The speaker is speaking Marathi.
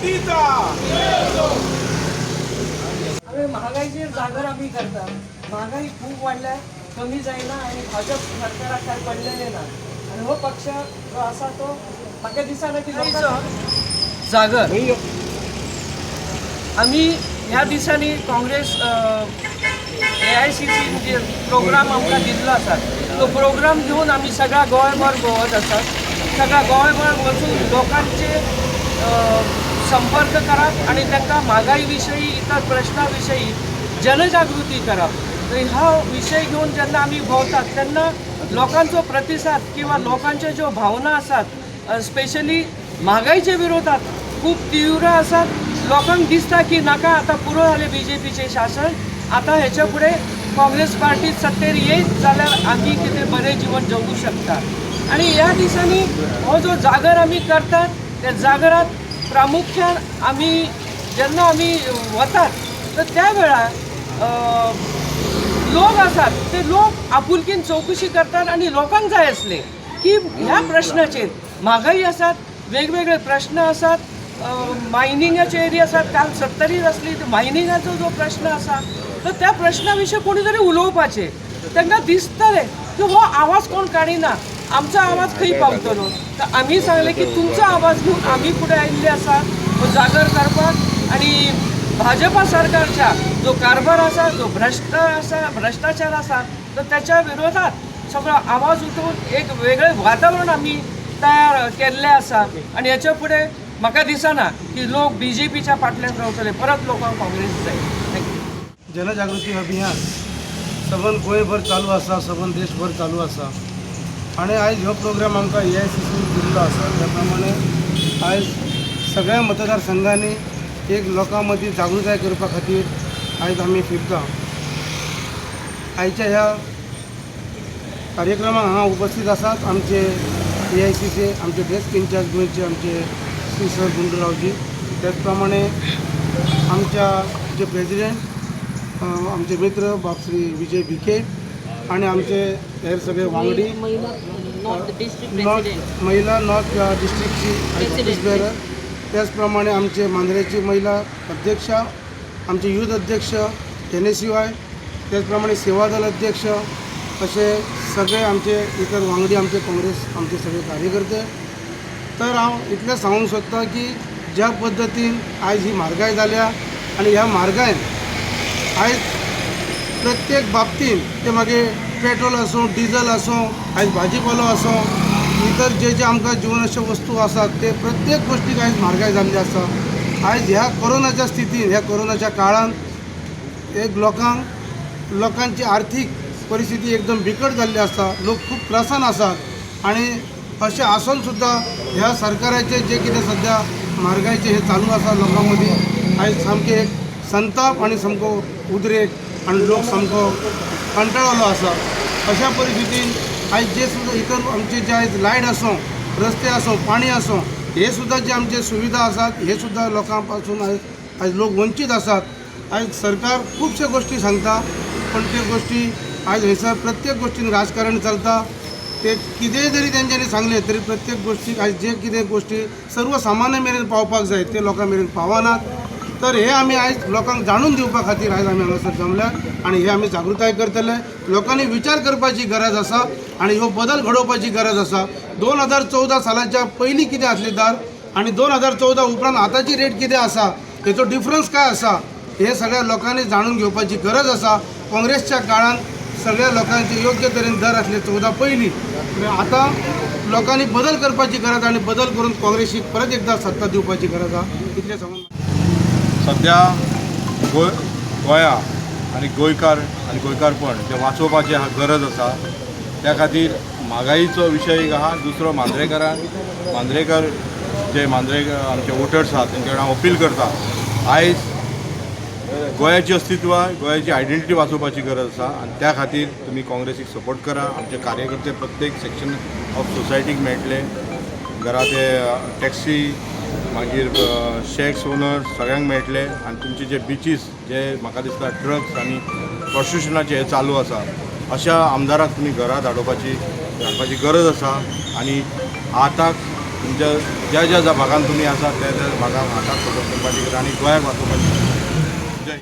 पार्टीचा आम्ही महागाईची जागर आम्ही करता. महागाई खूप वाढल्या, कमी जायना आणि भाजप सरकाराखार पडलेले ना. आणि हो पक्ष जो असा तो म्हाका दिसना की जागर आम्ही ह्या दिसांनी काँग्रेस AICC म्हणजे प्रोग्राम आमकां दिल्लो आसा. तो प्रोग्राम घेऊन आम्ही सगळ्या गोंयभर भोंवत आसात. सगळ्या गोंयभर वचून लोकांचे संपर्क करप आणि त्यांना महागाई विषयी इतर प्रश्नाविषयी जनजागृती करप. तर हा विषय घेऊन जेन्ना आम्ही भोंवतात तेन्ना लोकांचो प्रतिसाद किंवा लोकांच्या ज्यो भावना आसात स्पेशली महागाईच्या विरोधात खूप तीव्र आसात. लोकांक दिसता की नाका आता पुरो जालें BJPचे शासन, आता हेच्या फुडें काँग्रेस पार्टी सत्तेर येयत जाल्यार आमी कितें बरें जीवन जगू शकता. आणि ह्या दिसांनी हो जो जागर आमी करतात त्या जागरात प्रामुख्यान आमी जेन्ना आमी वतात तर त्या वेळार लोक आसात ते लोक आपुलकीन चौकशी करतात आणि लोकांक जाय आसले की ह्या प्रश्नाचेर महागाई आसात, वेगवेगळे प्रश्न आसात, मायनिंगाचे एरिया आसात. काल 70 आसली तर मायनिंगाचो जो प्रश्न आसा तर त्या प्रश्ना विशीं कोणी तरी उलोवपाचें. तांकां दिसतलें की हो आवाज कोण काडिना, आमचो आवाज खंय पावतलो. तर आमी सांगलें की तुमचो आवाज घेवन आमी फुडें आयिल्ले आसा हो जागर करपाक. आणि भाजपा सरकारच्या जो कारभार आसा, जो भ्रष्टाचार आसा तर त्याच्या विरोधात सगळो आवाज उठवून एक वेगळें वातावरण आमी तयार केल्लें आसा. आणि हेच्या फुडें म्हाका दिसना की लोक BJPच्या फाटल्यान रावतले, परत लोकांक काँग्रेस जाय. थँक्यू. जनजागृती अभियान सबंद गोंयभर चालू आसा, सबंद देशभर चालू आसा. आणि आयज हो प्रोग्राम आमकां AICC दिल्लो आसा. त्या प्रमाणे आयज सगळ्या मतदारसंघांनी एक लोकां मदीं जागृताय करपा खातीर आयज आमी फिरता. आयच्या ह्या कार्यक्रमाक हांगा उपस्थित आसात आमचे AICC आमचे डेस्क इंचार्ज गोंयचे आमचे श्री सर गुंडूरावजी. त्याचप्रमाणे आमच्या जे प्रेसिडेंट आमचे मित्र बापश्री विजय भिके आणि आमचे हेर सगळे वांगडी महिला नॉर्थ डिस्ट्रिक्टची ऑफिस बेरर. त्याचप्रमाणे आमचे मांद्रेची महिला अध्यक्षा, आमचे युथ अध्यक्ष NSUI, त्याचप्रमाणे सेवादल अध्यक्ष, असे सगळे आमचे इतर वांगडी आमचे काँग्रेस आमचे सगळे कार्यकर्ते. तर हांव इतलें सांगूंक सोदतां की ज्या पद्दतीन आयज ही म्हारगाय जाल्या आनी ह्या म्हारगायेन आयज प्रत्येक बाबतीन ते मागीर पेट्रोल आसूं, डिझल आसूं, आयज भाजीपालो आसूं, इतर जे आमकां जिवनावश्यक वस्तू आसात ते प्रत्येक गोष्टीक आयज म्हारगाय जाल्ली आसा. आयज ह्या कोरोनाच्या स्थितीन, ह्या कोरोनाच्या काळान एक लोकांची आर्थीक परिस्थिती एकदम बिकट जाल्ली आसा. लोक खूब त्रासान आसात. आणि अशें आसून सुद्दां ह्या सरकाराचे जे कितें सद्या म्हारगायचे हे चालू आसा लोकां मदीं आयज सामकें एक संताप आनी सामको उद्रेक आनी लोक सामको कंटाळलो आसा. अशा परिस्थितीन आयज जे सुद्दां इतर आमचे जे आयज लायट आसूं, रस्ते आसूं, पाणी आसूं, हे सुद्दां जे आमचे सुविधा आसात हे सुद्दां लोकां पासून आयज लोक वंचीत आसात. आयज सरकार खुबश्यो गोष्टी सांगता पण त्यो गोष्टी आयज हयसर प्रत्येक गोष्टीन राजकारण चलता. ते कितेंय जरी तेंच्यांनी सांगलें तरी प्रत्येक गोष्टीक आयज जे कितें गोष्टी सर्वसामान्य मेरेन पावपाक जाय ते लोकां मेरेन पावनात. तर हे आमी आयज लोकांक जाणून दिवपा खातीर आयज आमी हांगासर जमल्यात आणि हे आमी जागृताय करतले. लोकांनी विचार करपाची गरज आसा आणि ह्यो बदल घडोवपाची गरज आसा. 2014 सालाच्या पयलीं कितें आसली दर आणि 2014 उपरांत आतांची रेट कितें आसा हेचो डिफरन्स काय आसा हे सगळ्या लोकांनी जाणून घेवपाची गरज आसा. काँग्रेसच्या काळान सगळ्या लोकांचे योग्य तरेन दर आसले 14 पयलीं. आता लोकांनी बदल करपाची गरज आणि बदल करून काँग्रेसीक परत एकदा सत्ता दिवपाची गरज आसा. इतलें सांगून सध्या गोंया आणि गोंयकार आणि गोंयकारपण जे वाचोवपाची गरज आसा त्या खातीर म्हागाईचो विशय आहा. दुसरो मांद्रेकर जे आमचे वोटर्स आहात तांचे कडेन हांव अपील करता. आयज गोंयाची अस्तित्व, गोंयाची आयडेंटिटी वाचोवपाची गरज आसा आणि त्या खातीर तुमी काँग्रेसीक सपोर्ट करा. आमचे कार्यकर्ते प्रत्येक सेक्शन ऑफ सोसायटीक मेळटले. घराचे टॅक्सी मागीर शेक्स ओनर सगळ्यांक मेळटले. आणि तुमचे जे बिचीस जे म्हाका दिसता ड्रग्स आनी प्रॉस्टिट्युशनाचे हे चालू आसा अशा आमदाराक तुमी घरा धाडपाची गरज आसा. आणि आतां तुमच्या ज्या ज्या भागांत तुमी आसात त्या त्या भागांक हाताक सपोर्ट करपाची गरज आनी गोंयाक वाचोवपाची